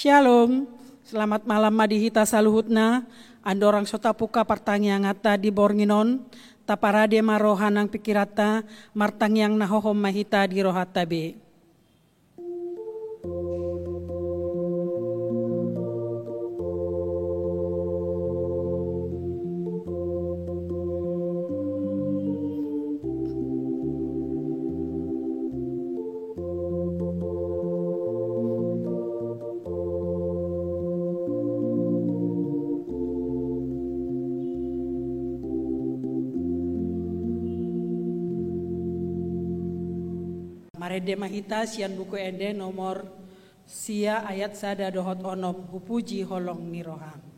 Shalom, selamat malam madihita saluhutna, andorang sota puka pertanyaan ngata di bornginon, taparade marohanang pikirata, martang yang nahohom mahita di rohata be. Marede mahita sian buku ende nomor sia ayat sada dohot onom hupuji holong niroham.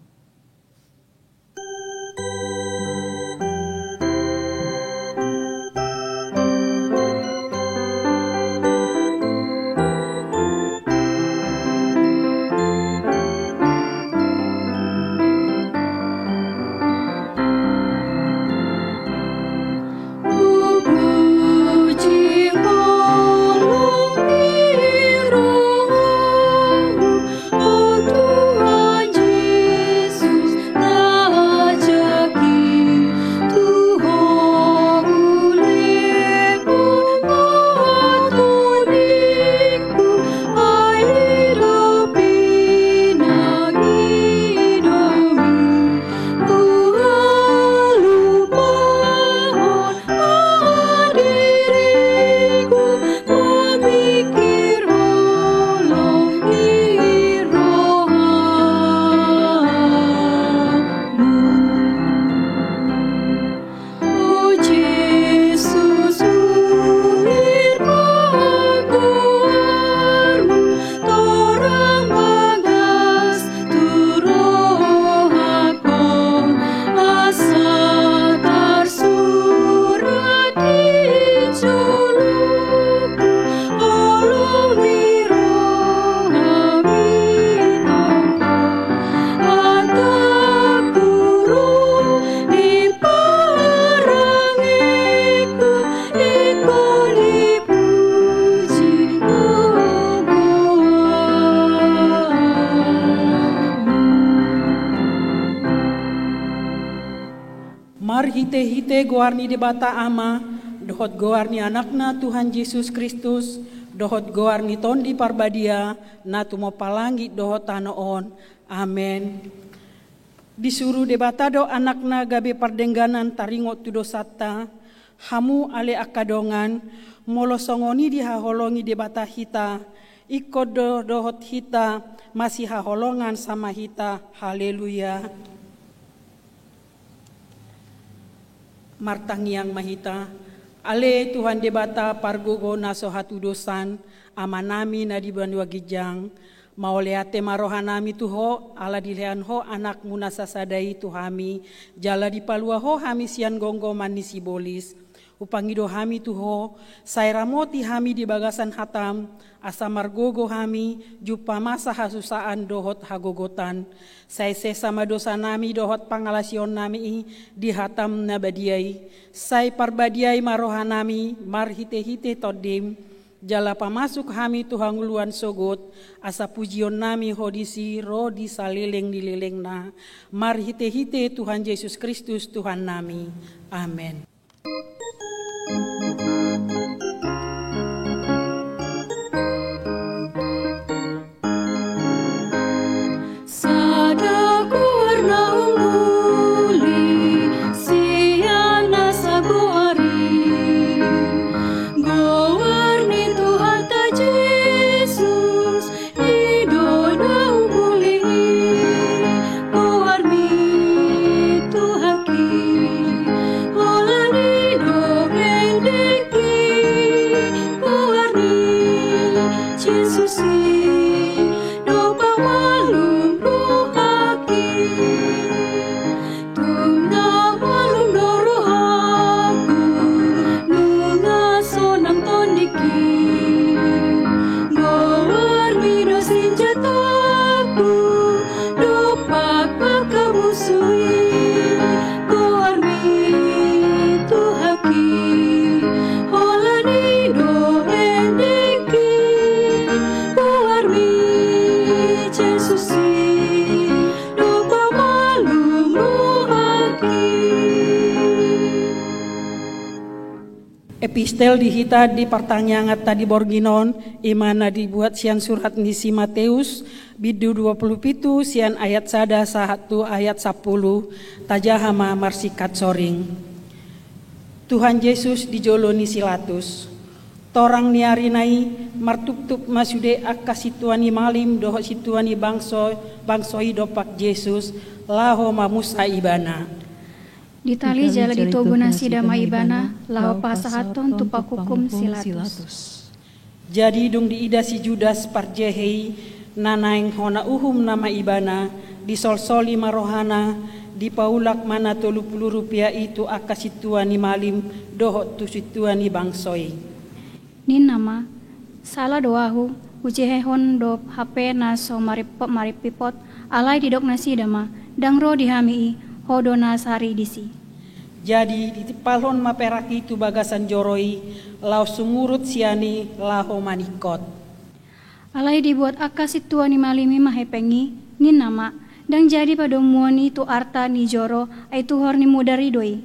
Hite goarni debata ama, dohot goarni anakna Tuhan Yesus Kristus, dohot goarni tondi parbadia, natumo palangi dohot tanoon, amen. Disuruh debata do anakna gabe pardengganan taringot tudosata, hamu ale akadongan, molosongoni dihaholongi debata hita, ikodo dohot hita, masih haholongan sama hita, haleluya. Martang yang mahita, ale Tuhan debata pargogo naso hatu dosan, amanami nadiban wagijang, mauleate marohanami tuho, ala dilehan ho anak munasa sadai tuhami, jala dipalua ho hami sian gonggo manisi bolis, upangido hami tuho, sairamoti hami di bagasan hatam, asa margogo hami, jupa masa hasusaan dohot hagogotan, sai sesama dosa nami dohot pangalasion nami di hatam nabadiai, sai parbadiai marohanami marhite-hite todim, jala pamasuk hami Tuhan luan sogot, asa pujion nami hodisi ro di salileng dilileng na, marhite-hite Tuhan Yesus Kristus Tuhan nami, amen. Hola Epistel dihita di pertanyaan tadi borginon, imana dibuat sian surat nisi Mateus, bidu 27 sian ayat 1 ayat 10, tajahama marsikat soring. Tuhan Yesus dijoloni silatus. Torang niarinai martuk-tuk masude akka situani malim doho situani bangsoi dopak Yesus laho mamusa ibana. Ditali jala ditobuna sidama ibana laho pasahaton tupak hukum silatus. Jadi dung diida si Judas parjehei nanaing hona uhum nama ibana disolsoli marohana di paulak mana 30 rupiah itu akka situani malim doho tu situani bangsoi. Nin nama salah doahu ujehehon dop HP naso maripipot alai didok nasi dama dangro dihamii hodona sari disi. Jadi ditipalhon maperaki itu bagasan joroi lau sungurut siani laho manikot. Alai dibuat akka situani malimi mahepengi nin nama dang jadi pada muani tu arta ni joro ai tuhor ni mudari doi.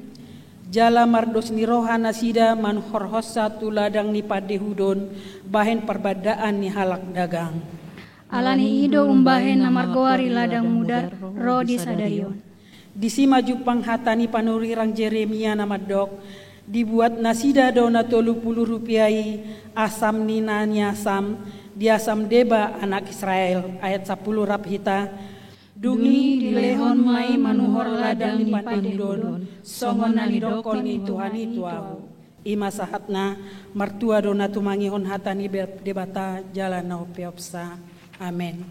Jala mardos ni rohana sida man horhosa tu ladang ni padehudon bahen perbadaan ni halak dagang. Alani ido umbahen namargoari ladang mudar ro disadarion. Disi maju panghatani panurirang Jeremia nama dok dibuat nasida dona 30 rupiai asam ninani asam diasam deba anak Israel ayat 10 raphita dungi dilehon mai manuhor ladang ni pandidon songon nani dokon ni Tuhan itu aku ima sahatna martua dona tumangihon hatani debata jalan nau peopsa amen.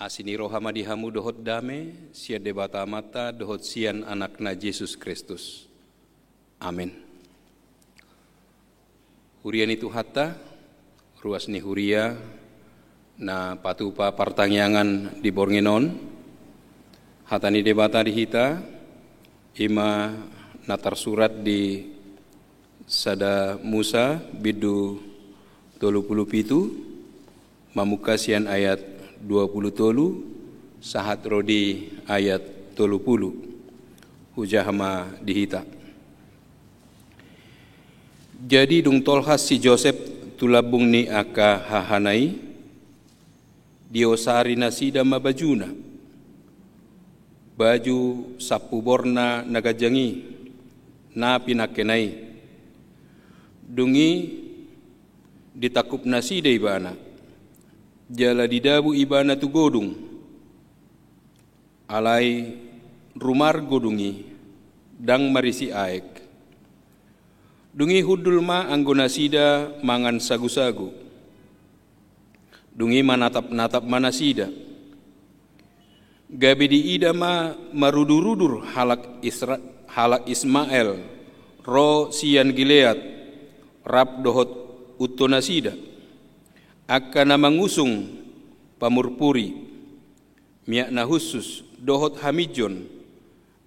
Asini rohama dihamu dohot dame, sia debata mata dohot sian anakna Yesus Kristus. Amin. Hurian itu hatta, ruas ni huria, na patupa partangyangan di borngenon, hatani debata di hita, ima natar surat di sada Musa bidu 27, mamuka sian ayat 20 tolu, sahat rodi ayat 30, hujahama dihita. Jadi dung tolhas si Joseph tulabung ni aka hahanai, diosari nasida mabajuna, baju sapu borna nagajangi, na pinakenai, dungi ditakup nasida ibana, jala didabu ibana tu godung, alai rumar godungi, dang marisi aek. Dungi hudul ma anggona sida mangan sagu-sagu. Dungi manatap-natap manasida. Gabi di ida ma marudur-rudur halak Ismail, ro sian Gilead, rap dohot utonasida. Akka na mangusung pamurpuri, miak na husus dohot hamijon,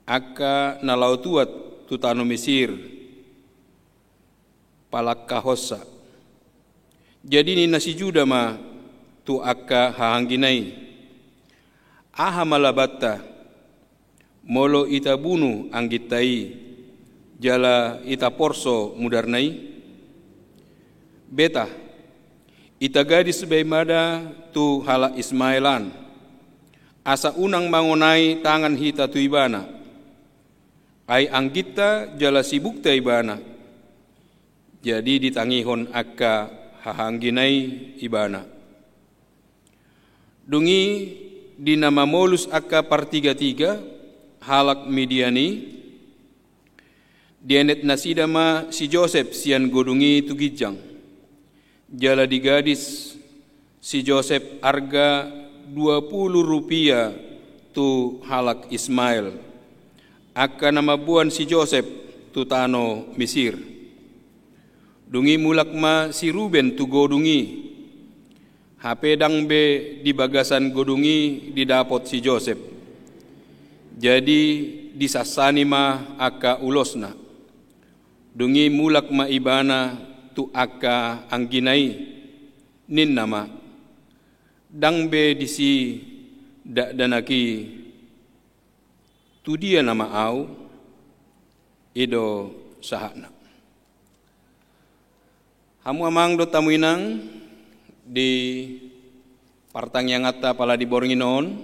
akka na lautuat tutano Mesir, palak kahosa. Jadi ni nasi juda ma tu akka hahangginai. Aha malabatta molo itabunu anggitai jala ita porso mudarnai, beta ita gadis baimada tu hala Ismailan, asa unang mangonai tangan hita tu ibana, ai anggita jala sibukta ibana, jadi ditangihon akka hahangginai ibana. Dungi dinama molus akka partiga-tiga halak Midiani, dienet nasidama si Joseph sian godungi tu gijang, jala digadis si Joseph harga 20 rupiah tu halak Ismail, akka nama buan si Joseph tu tano Mesir. Dungi mulak ma si Ruben tu godungi, hapedang be di bagasan godungi didapot si Joseph. Jadi disasani ma akka ulosna. Dungi mulak ma ibana tu akka angginai nin nama. Dang be disi dak danaki tu dia nama au ido sahana. Hamu amang do tamuinang di partang yang atta pala di Boringinon,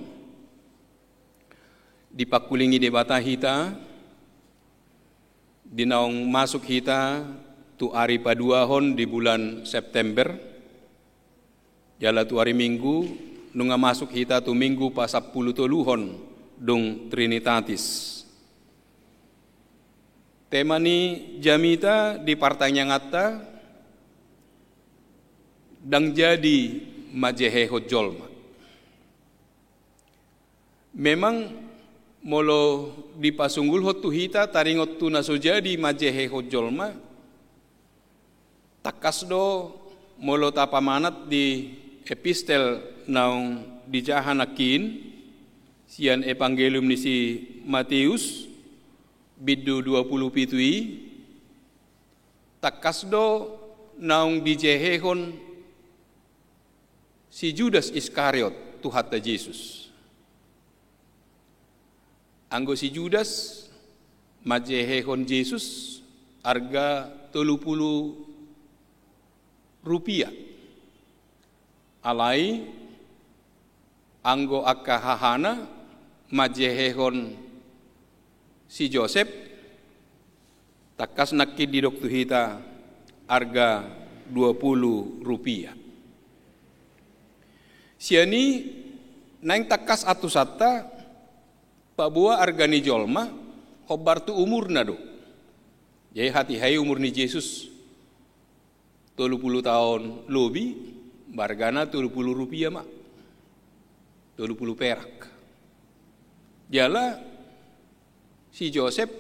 di pakulingi debata hita, di naong masuk hita tu hari paduahon di bulan September, jala tu hari Minggu, nunga masuk hita tu Minggu pa 10 toluhon dung Trinitatis. Tema ni jamita di partang yang atta, dang jadi majeheho jolma. Memang molo di pasunggul hotu hita taringot tu naso jadi majeheho jolma, takas do molo tapamanat di epistel naung di jahanakin sian evangelium ni si Matius bidu 20 pitui, takas do naung di jehehon si Judas Iskariot tu hatta Yesus. Anggo si Judas majehehon Yesus harga 30 rupiah. Alai anggo akka hahana majehehon si Joseph takas nakid di doktu hita harga 20 rupiah. Siani naing takas atu satta pabua argani jolma hobar tu umur nado. Jadi hati hai umur ni Yesus 30 tahun lobi bargana 30 rupiah mak 30 perak. Jala si Joseph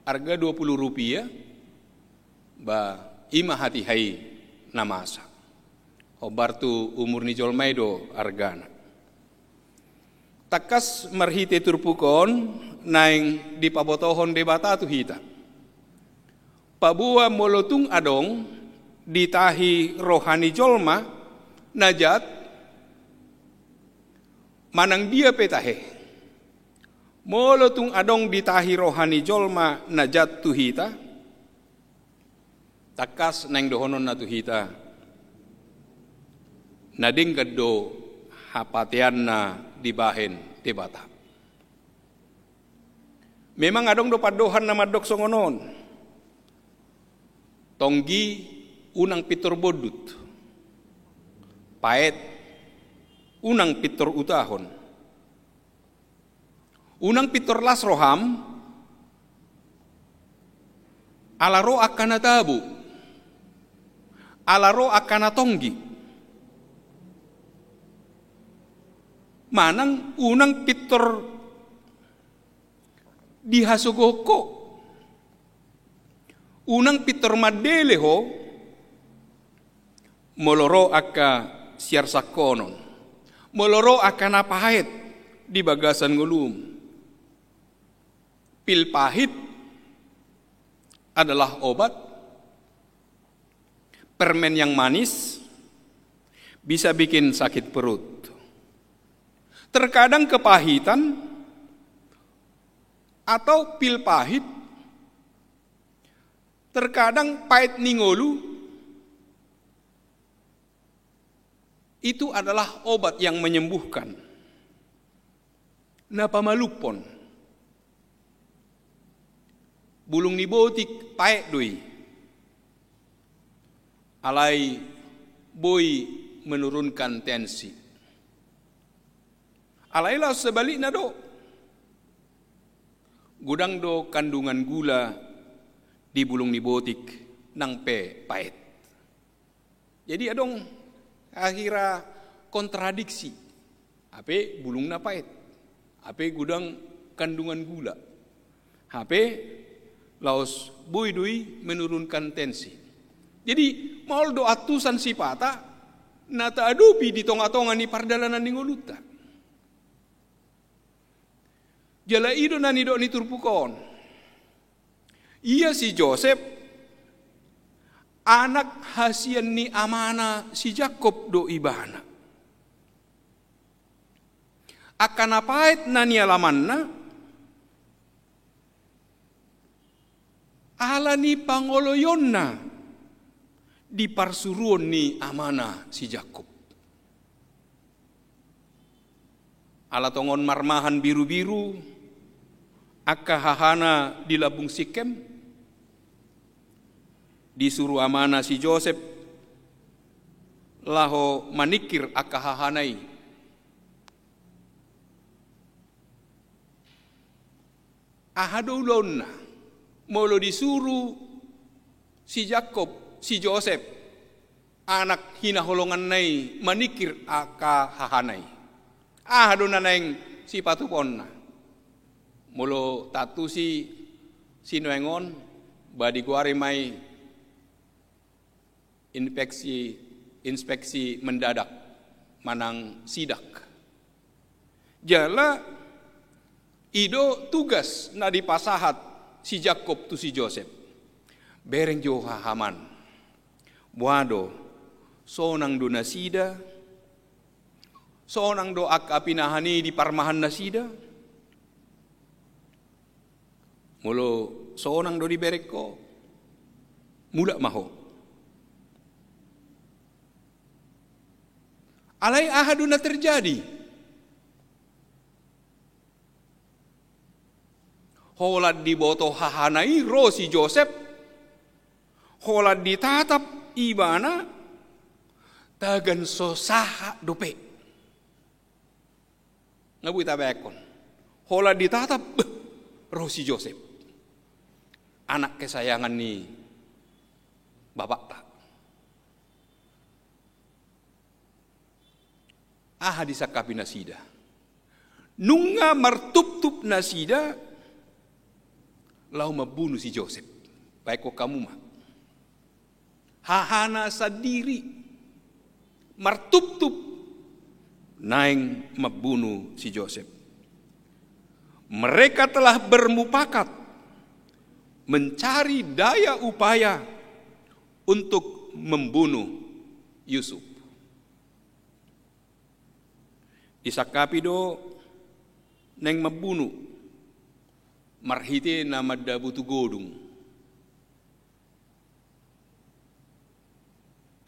harga 20 rupiah ba ima hati hai namasa. Hobar tu umur ni jolmaido argana. Takas marhite turpukon naing di pabotohon debata tu hita. Pabua molotung adong ditahi rohani jolma najat manang dia petahe. Molotung adong ditahi rohani jolma najat tu hita. Takas naing dohonon na tu hita. Nading kado hapatianna dibahen debata. Memang adong do padohan nama dok songonon. Tonggi unang pitor bodut. Paet unang pitor utahon. Unang pitor las roham alaro akana tabu. Alaro akana tonggi. Manang unang pitor dihasugoko, unang pitor madeleho, moloro akka siar sakonon, moloro akka napahit di bagasan ngulum. Pil pahit adalah obat, permen yang manis bisa bikin sakit perut. Terkadang kepahitan atau pil pahit terkadang pahit ningolu itu adalah obat yang menyembuhkan. Napa malupon? Bulung ni botik pahit doi. Alai boy menurunkan tensi. Alailah sebaliknya do. Gudang do kandungan gula di bulung ni botik nang pe pahit. Jadi adong akhirnya kontradiksi. Ape bulung na pahit. Ape gudang kandungan gula. Ape laos boy doi menurunkan tensi. Jadi mau do atusan sipata nata adupi di tonga-tonga ni pardalanan ni ngoluta. Jala ido nani do ni turpukon. Iya si Joseph anak hasian ni amana si Jakob do ibana. Akan apait nani alamanna ala ni pangoloyonna di parsuruan ni amana si Jakob. Ala tongon marmahan biru-biru, akka hahana di labung Sikem, disuruh amana si Joseph, laho manikir akka hahanai. Ahadulonna, molo disuruh si Jakob, si Joseph, anak hinaholongan nai manikir aka hahanai. Ahaduna naing si patuponna. Mulu tatu si sinuengon badi guari mai inspeksi mendadak manang sidak. Jala ido tugas na dipasahat si Jakob tu si Joseph. Bereng jo haman. Buado sonang do nasida, sonang do akapinahani di parmahan nasida, mulo sonang do di bereko, mula maho. Alai ahaduna terjadi. Holad di boto hahanai ro si Joseph, holad ditatap ibana tagan sosaha dope. Ngabui tabekon. Hola ditatap Rosi Joseph. Anak kesayangan ni bapak tak. Aha disakapi nasida. Nunga martup-tup nasida lau mabunuh si Joseph. Baik kok kamu mah. Hahana sadiri martup-tup naing membunuh si Joseph. Mereka telah bermupakat mencari daya upaya untuk membunuh Yusuf. Isakapi do neng membunuh marhite nama dabutu godung.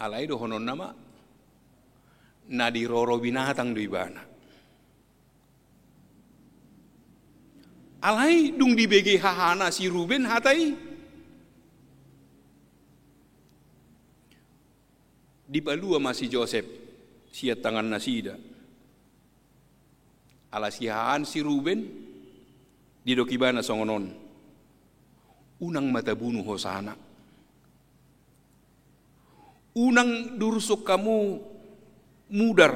Alai do honon nama nadi roro binatang do ibana. Alai dung di bege hahana si Ruben hatai. Di palua masih Joseph sia tangan nasida. Ala si hahan si Ruben di dokibana songonon. Unang mata bunuh hosana. Unang durusuk kamu mudar.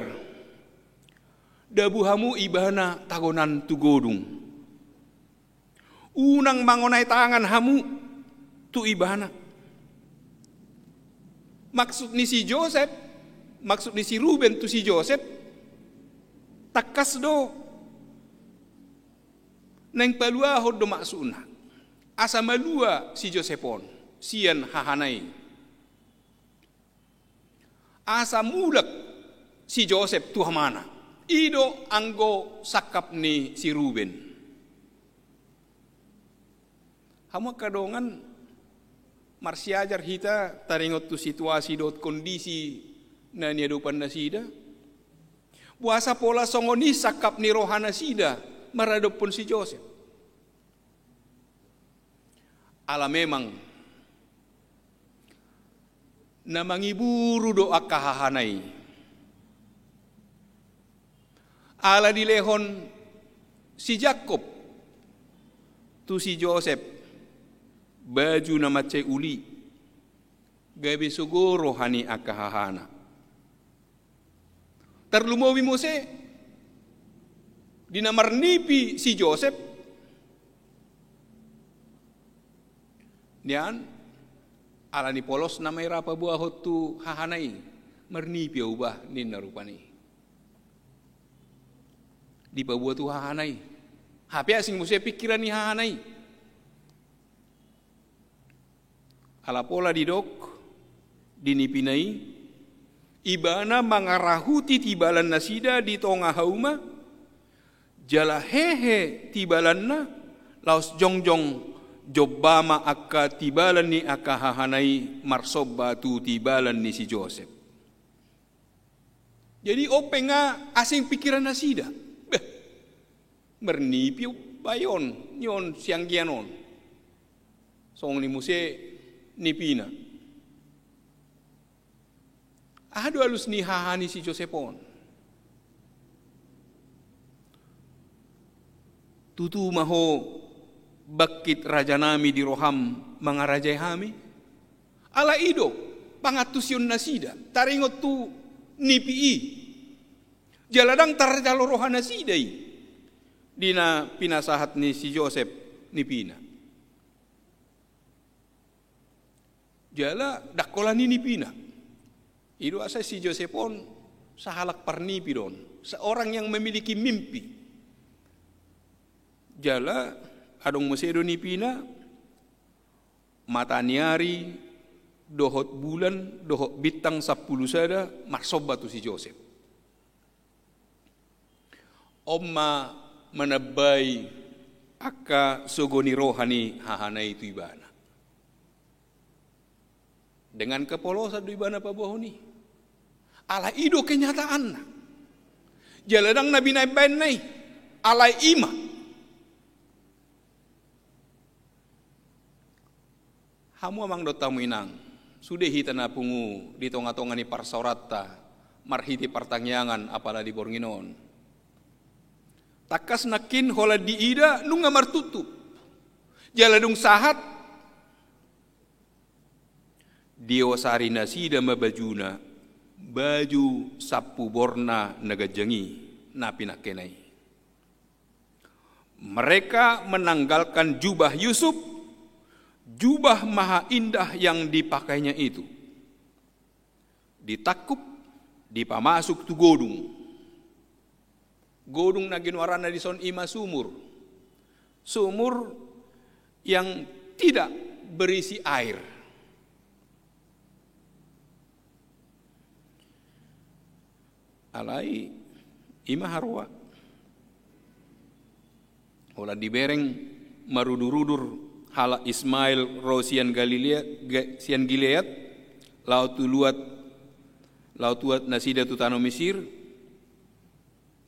Dabuhamu ibana tagonan tugodung. Unang mangonai tangan hamu tu ibana. Maksud ni si Joseph, maksud ni si Ruben tu si Joseph, takas do. Neng palua hod do maksuna. Asa malua si Josephon, sian hahanai. Asa mulak si Joseph tu hamana. Ido anggo sakap ni si Ruben. Hamu kadongan marsiajar hita taringot tu situasi dot kondisi na niadupan nasida. Buasa pola songoni sakap ni rohana sida maradopun si Joseph. Ala memang na mangiburu doa kahahanay. Ala dilehon si Jacob tu si Joseph baju na macay uli gabi suguro hani akahahana. Terlumawi Mose dinamarnipi si Joseph niyan ala ni polos na may rapa buahot tu hahanay marnipi ubah nin narupani di pabuah tu hahanay hapi asing Mose pikiran ni hahanay ala pola didok dinipinai ibana mangarahuti tibalan nasida di tonga hauma jala hehe tibalan na laos jongjong jobbama akka tibalan ni akka hahanay marsobba tu tibalan ni si Joseph. Jadi ope nga asing pikiran nasida mernipiu bayon nyon siang gianon song ni Muse nipina ado alus ni hahani si Josephon. Tutu maho bakit raja nami di roham mga rajay hami. Ala ido pangatusyon nasida taringot tu nipii. Jaladang tarjalo rohana sidai. Dina pinasahat ni si Joseph nipina. Jala dakola ni nipina. Itu asa si Josephon sahalak parnipi don, seorang yang memiliki mimpi. Jala adong Musedo nipina mataniari dohot bulan dohot bintang 10 sada marsoba tu si Joseph. Omma menabai akka sogoni rohani hahanai tu ibana. Dengan kepolosan tu ibana pabuahoni. Ala ido kenyataan na. Jaladang nabi naiban nai. Alai ima. Hamu amang dotamu inang. Sudah hita na pungu di tonga-tonga ni parsaurata. Marhiti partangyangan apala di bornginon. Takas nakin hola di ida nunga martutup. Jaladung sahat. Diosari nasida mabajuna. Baju sapu borna nagajangi napinakenai. Mereka menanggalkan jubah Yusuf, jubah maha indah yang dipakainya itu. Ditakup, dipamasuk tu godung. Godung na ginwarana di son ima sumur. Sumur yang tidak berisi air. Alai ima harwa ola dibereng marudur-rudur hala Ismail rosian sian Gilead laut tuat nasida tutano Mesir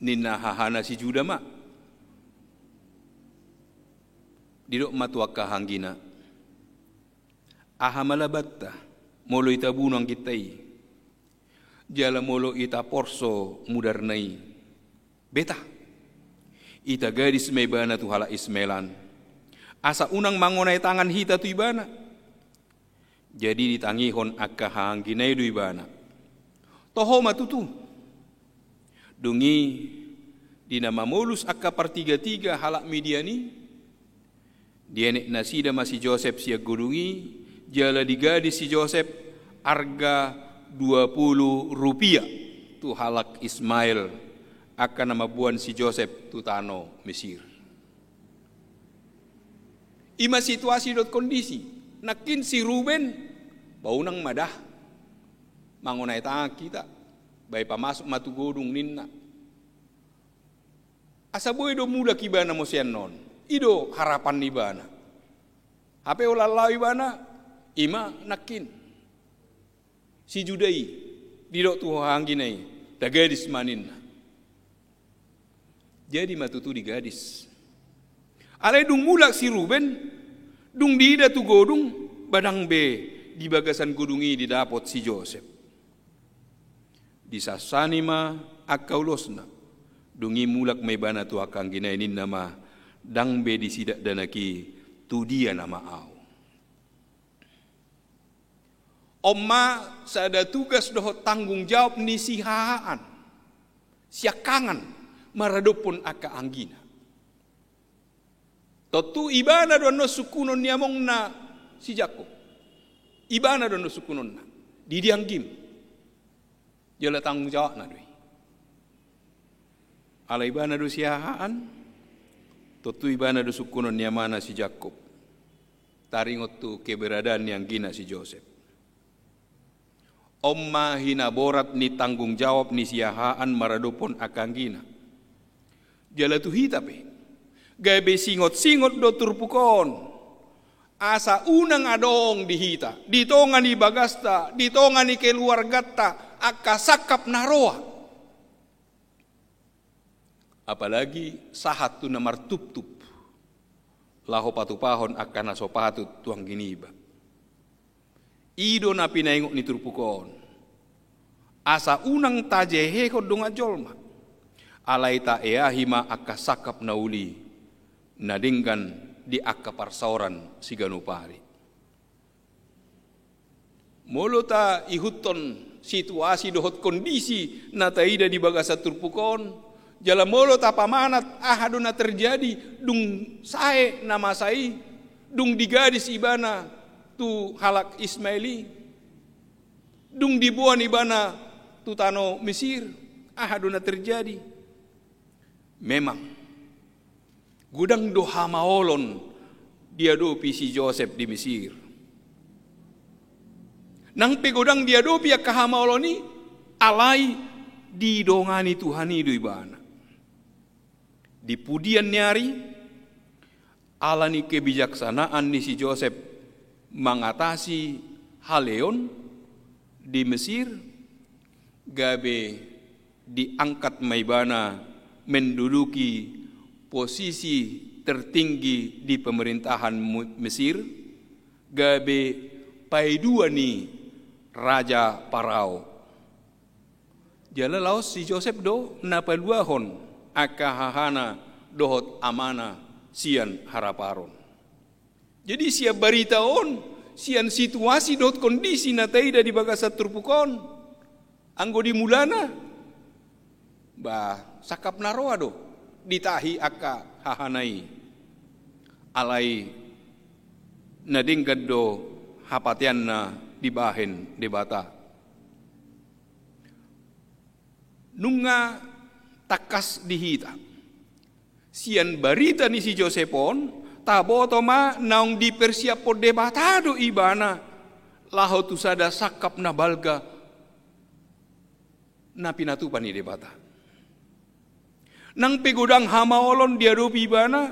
ninna hahana si Juda ma didok matuaka hanggina ahamalabatta molo itabunang kitai jala molo ita porso mudarnai beta ita gadis mebana tu hala Ismailan asa unang mangonai tangan hita tu ibana jadi ditangihon akka hangginai du ibana toho matutu dungi dina mamolus akka partiga-tiga halak mediani dianek nasida masih Joseph siag gudungi jala digadis si Joseph arga 20 rupiah tu halak Ismail akan nama buan si Joseph tu tano Mesir. Ima situasi dot kondisi nakin si Ruben baunang madah mangunai tangan kita bayi pamasuk matu godung ninna asa boy do muda kibana mosian non ido harapan ibana hape ulalai ibana ima nakin si judai didok tu hangginai da gadis maninna. Jadi matutu di gadis. Alai dung mulak si Ruben, dung dida tu godung, badang be di bagasan godungi didapot si Joseph. Di sasanima akaulosna, dungi mulak may bana tu akang ginainin nama, dang be di sidak danaki, tu dia nama au. Oma sada tugas dohot tanggung jawab ni si haan, siakangan, maradopon aka anggina. Totu ibana dono sukunon niamong na si Jakob. Ibana dono sukunon na. Didianggim. Jala tanggung jawab na doi. Ala ibana do siahaan. Totu ibana do sukunon niamana si Jakob. Taringot tu keberadaan yang gina si Joseph. Omma hinaborat ni tanggung jawab ni siahaan maradopon akang gina. Jala tu hitape. Gabe singot-singot do turpukon. Asa unang adong dihita. Ditongan ni bagasta. Ditongan ni keluargata. Akasakap naroa. Apalagi sahat tu namar tup-tup. Laho patupahon akan nasopatut tuang giniba. Ido na pinaingok ni turpukon. Asa unang tajeheko donga jolma. Alai ta eahima akasakap nauli. Nadingkan di akaparsauran si ganupari. Molo ta ihuton situasi dohot kondisi na taida di bagasa turpukon, jala molo ta pamanat ahaduna terjadi dung sae nama sai, dung digadis ibana tu halak Ismaili, dung dibuan ibana tu tano Mesir, ahaduna terjadi. Memang gudang doha maolon diadopi si Joseph di Mesir. Nang pegodang diadopi ya kahamaoloni alai didongani Tuhan itu ibana. Di pudian nyari alani kebijaksanaan ni si Joseph mengatasi haleon di Mesir, gabe diangkat maibana menduduki posisi tertinggi di pemerintahan Mesir, gabe paidua ni Raja Parao. Jala laos si Joseph do napaluahon akahahana dohot amana sian haraparon. Jadi siap baritaon sian situasi dohot kondisi nataida di bagasa turpukon. Anggo di mulana bah sakap naroa do ditahi aka hahanai alai nadingkad do hapatian na dibahen debata nunga takas dihita sian barita ni si Josephon taboto ma naung dipersiapo debatado ibana laho tu sada sakap na balga na pinatupan ni debata. Nang pegodang hamaolon diadopi ibana,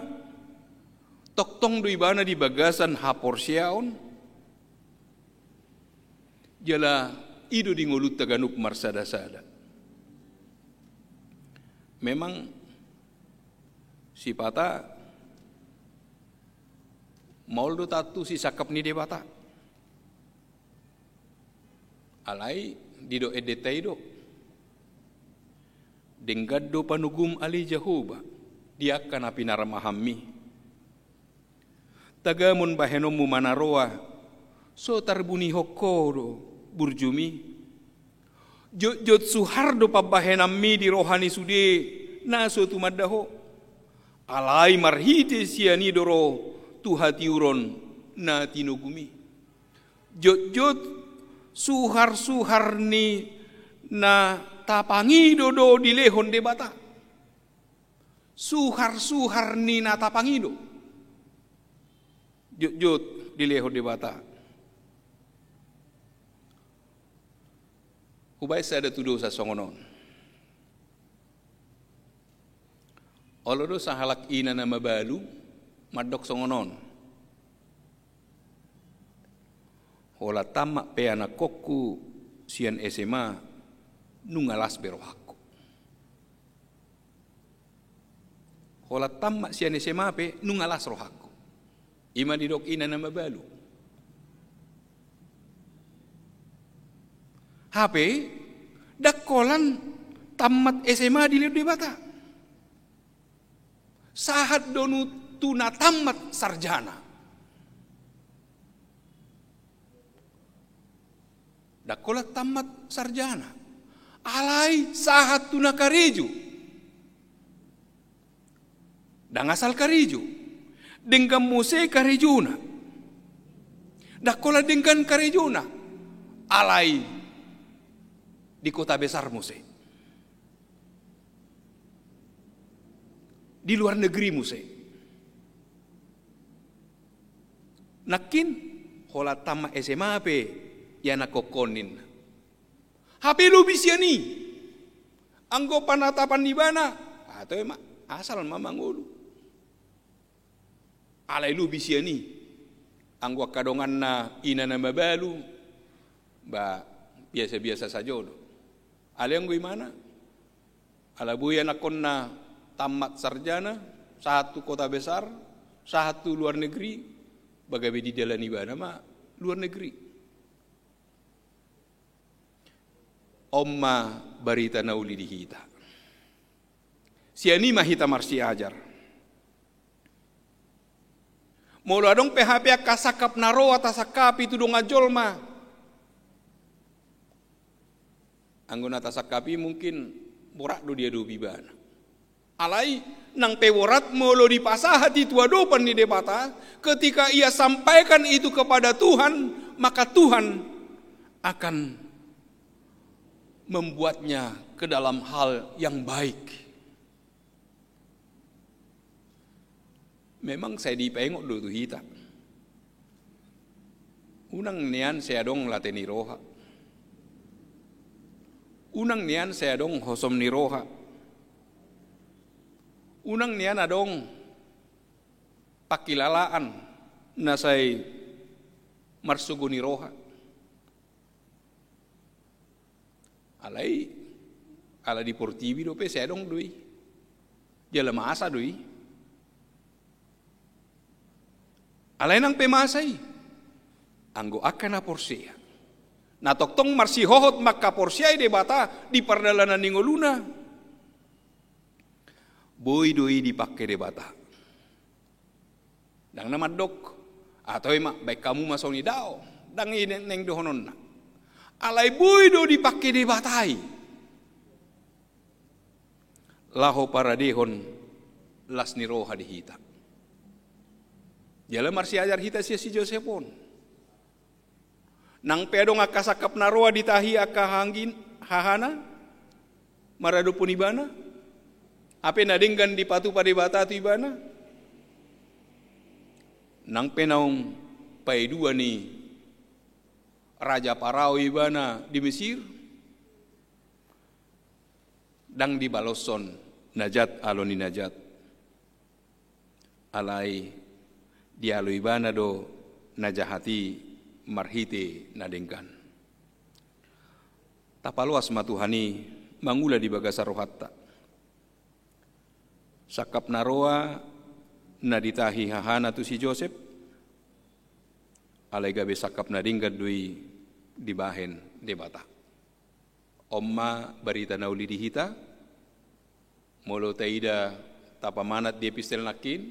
toktong do ibana di bagasan haporsiaon, jala ido di ngulut taganup marsada-sada. Memang si pata mauldo tatu si sakap ni debata. Alai dido edetai do. Denggado panugum ali Jehovah dia kana pinaramahami tagamun bahenomu manaroa so tarbuni hokoro burjumi jot suhardo pabahenami di rohani sude naso tumadaho alai marhite siani doro tuhati uron na tinugumi jot suhar ni na tapangido do dilehon debata. Suhar ni na tapangido. Jut dilehon debata. Hubay sada tudo sa songonon. Olodo sa halak ina na mabalu madok songonon. Hola tamak pe anak kokku sian SMA nungalas berohakku. Hola tamak sian SMA pe nungalas rohakku. Ima didok ina nama balu. HP dakolan tamat SMA di liu bata. Sahat donu tuna tamat sarjana. Dakola tamat sarjana. Alai sahat tuna kareju. Dan asal kareju. Dengan muse karejuna. Dakola dengan karejuna. Alai di kota besar muse. Di luar negeri muse. Nakin hola tama SMA pe ya nakokonin. HP lu bisiani. Anggo panatapan di mana? Atau emak asal mamangulu. Alai lu bisiani. Anggo kadongan na ina nama balu. Ba biasa-biasa saja do. Alai anggo imana? Ala buya nakon na tamat sarjana, satu kota besar, satu luar negeri, bagaimana di dalam ibana mah luar negeri. Omma barita nauli dihita. Siani mah hita marsi ajar. Molo adong PHP kasakap naro atas sakapi tu dong ajol mah. Anggona atas sakapi mungkin borak do dia do bibana. Alai nang peworat molo dipasah hati tua dopan di debata, ketika ia sampaikan itu kepada Tuhan, maka Tuhan akan membuatnya ke dalam hal yang baik. Memang saya dipengok dulu hita. Unang nian saya dong lateni roha. Unang nian saya dong hosom ni roha. Unang nian adong pakilalaan nasay marsuguni roha. Alai ala di portivi dope saya dong dui. Jala masa dui. Alai nang pemasay. Anggo akan aporsia. Natoktong marsi hohot maka porsia de bata di pardalanan ningoluna. Boy doi dipakai de bata. Dang nama dok atau emak baik kamu masuk ni dao. Dang ini neng dohonon na. Alai boy do dipakai de batai. Laho para dehon las ni roha dihita. Jala marsi ajar hita si Josepon. Nang pedong akasakap naroa ditahi akahangin hahana marado pun ibana. Apa nadenggan di patu pada bata tu ibana? Nang penaung pai dua ni Raja Parao ibana di Mesir. Dang di baloson najat aloni najat. Alai di alo ibana do najahati marhite nadenggan. Tapaluas matuhani mangula di bagasa rohatta. Sakap naroa naditahi hahana tu si Joseph. Alai gabe sakap nadinggan dui dibahen debata. Omma barita nauli dihita. Molo taida tapamanat di epistel nakin.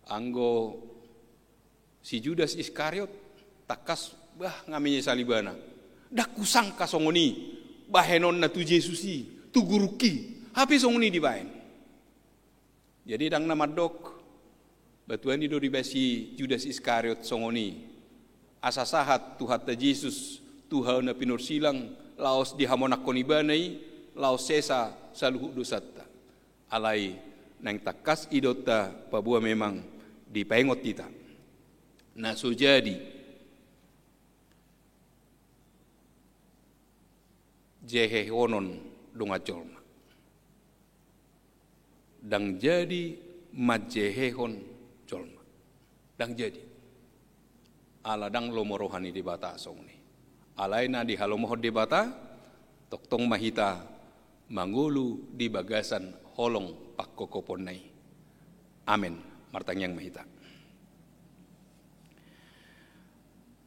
Anggo si Judas Iskariot takas bah ngaminya salibana. Dak kusangka songoni bahenon na tu Yesusi tu guruki. Hape songoni dibahen. Jadi dang nama dok batuan itu dibasi Judas Iskariot songoni asa sahat Tuhan Yesus Tuhan na pinur silang laos dihamonak konibanai laos sesa saluhu dosata alai nang takas idota pabua memang dipengot kita nah so jadi jehehonon dongacolna dang jadi majehehon colma dang jadi aladang lomo rohani di bata song ni. Alai na di halomohod di bata, toktong mahita mangulu di bagasan holong pakkokopon nai. Amin. Martangyang mahita.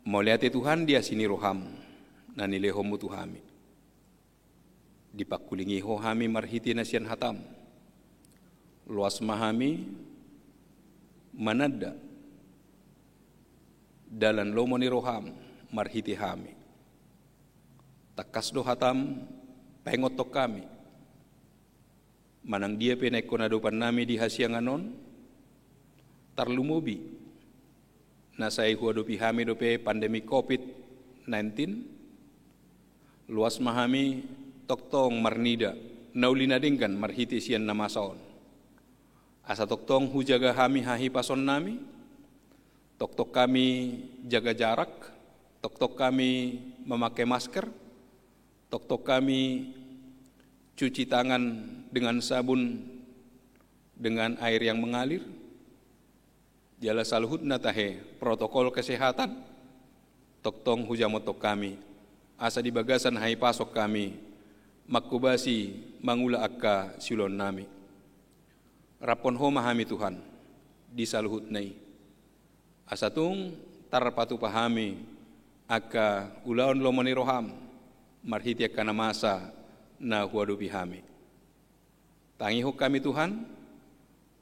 Mauliati Tuhan dia sini roham na nilehomu tuhami. Dipakulingi hohami marhiti nasian hatam. Luas mahami manada dalan lomo ni roham marhiti hami. Takas do hatam pengotok kami. Manang dia penai konadopan nami di hasianganon tarlumubi nasai huadopi hami dope pandemi COVID-19 luas mahami toktong marnida naulina dingkan marhiti sian namasaon asa toktong hujaga hami hahi pason nami tok kami jaga jarak tok kami memakai masker tok kami cuci tangan dengan sabun dengan air yang mengalir. Jala saluhut natahe protokol kesehatan toktong hujamotok kami asa di bagasan hai pasok kami makubasi mangula akka silon nami rapon ho mahami Tuhan di saluhut nai asa tung tarpatu pahami akka ulaon lomoni roham marhiti akka namasa na huadupi hami tangi ho kami Tuhan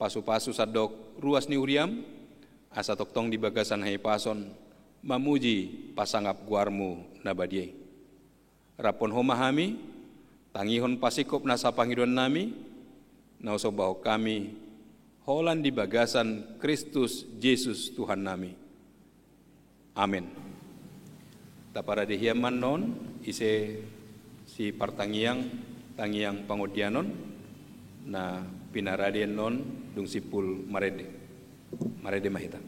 pasu-pasu sadok ruas ni uriam asa toktong di bagasan hai pason mamuji pasangap guarmu nabadie rapon ho mahami tangihon pasikop nasa pangidon nami nauso baho kami holan di bagasan Kristus Yesus Tuhan nami amin. Tapara dihiaman non ise si partangiang tangiang pangodianon na pinaradian non dung sipul marede mahita.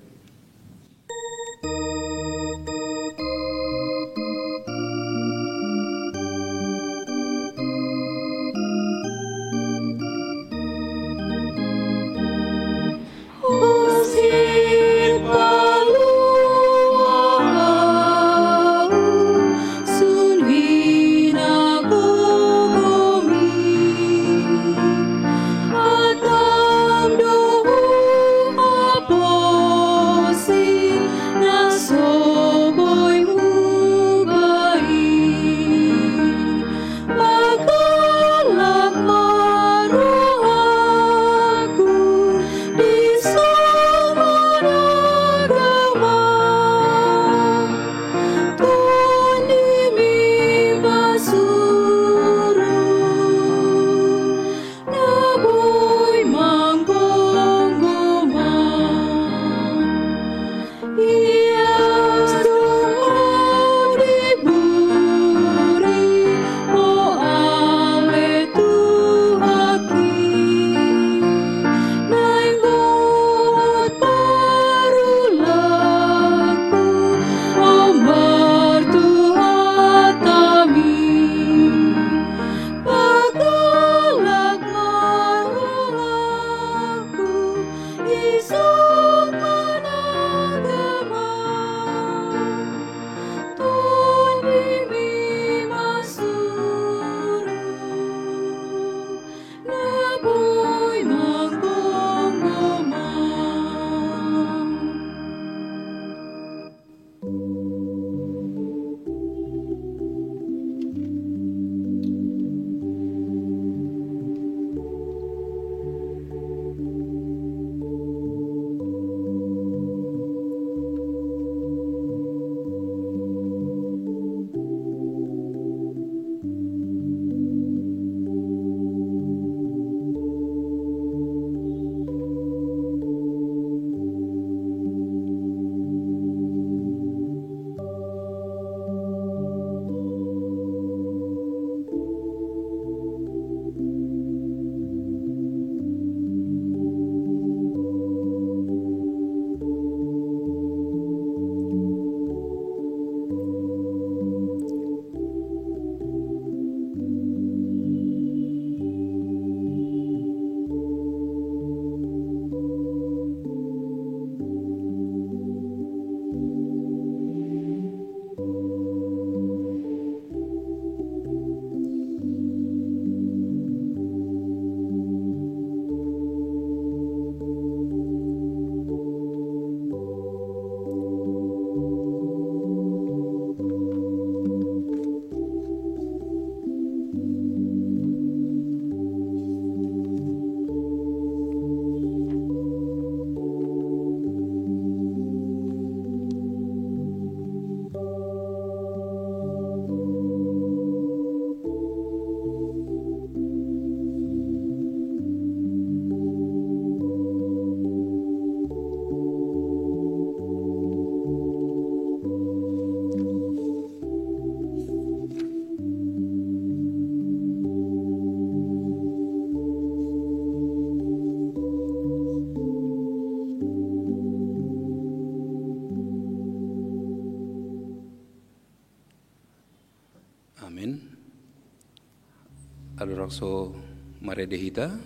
Halurakso marede hita,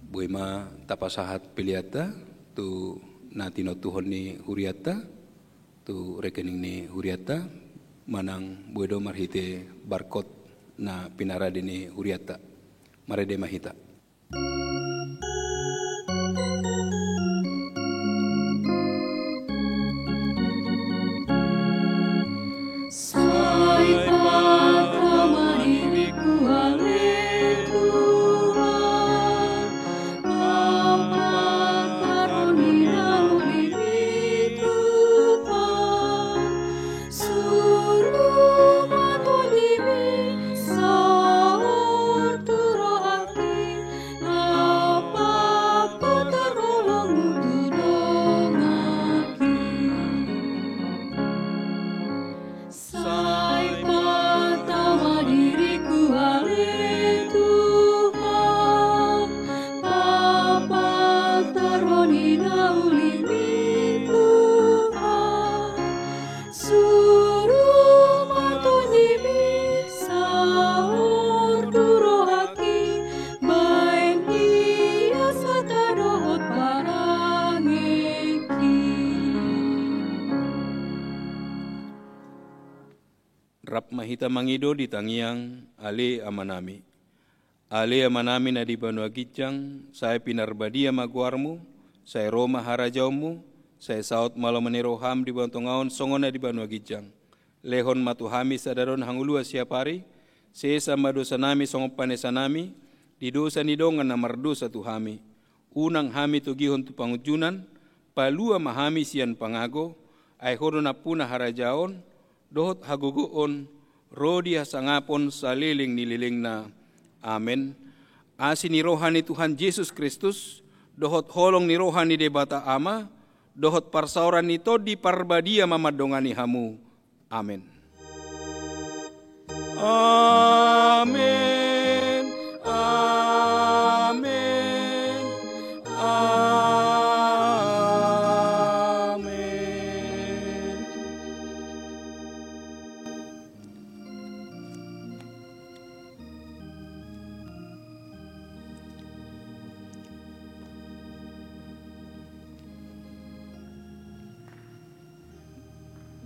buema tapasahat piliata, tu natino tuhon ni huriata, tu rekening ni huriata, manang buedo marhite barkot na pinarade ni huriata, marede mahita. Rap mahita mangido di tangiang ale amanami. Ale amanami na di Banua Gijang, saya pinarbadia maguarmu, saya Roma harajaumu, saya saut malamani roham di Bantongaon songona di Banua Gijang. Lehon matuhami sadaron hangulua siapari, sesa madosanami songopane sanami, di dosa ni dongan na mardosa tuhami. Unang hami tu gihon tu pangujunan, palua mahami sian pangago, ay hodo na puna harajaon, dohot hagugoon, rodi hasangapon sa liling nililing na. Amen. Asin ni rohani Tuhan Yesus Kristus, dohot holong ni rohani debata ama, dohot parsauran nito di parbadia mamadongani hamu. Amen. Amen. Amen. Amen.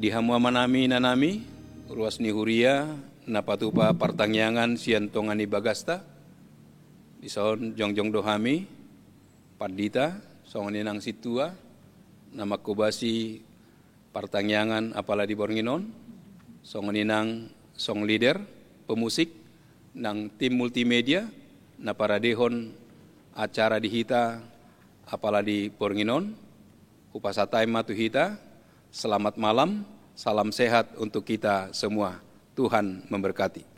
Di hamu amanami nanami, ruas ni huria, napatupa partangyangan sian tongani bagasta, ison jongjong dohami, padita, songani nang situa, nama kubasi partangyangan apala di Bornginon, songani nang song leader, pemusik, nang tim multimedia, na paradehon acara di hita apala di Bornginon, upasatay matu hita, selamat malam, salam sehat untuk kita semua. Tuhan memberkati.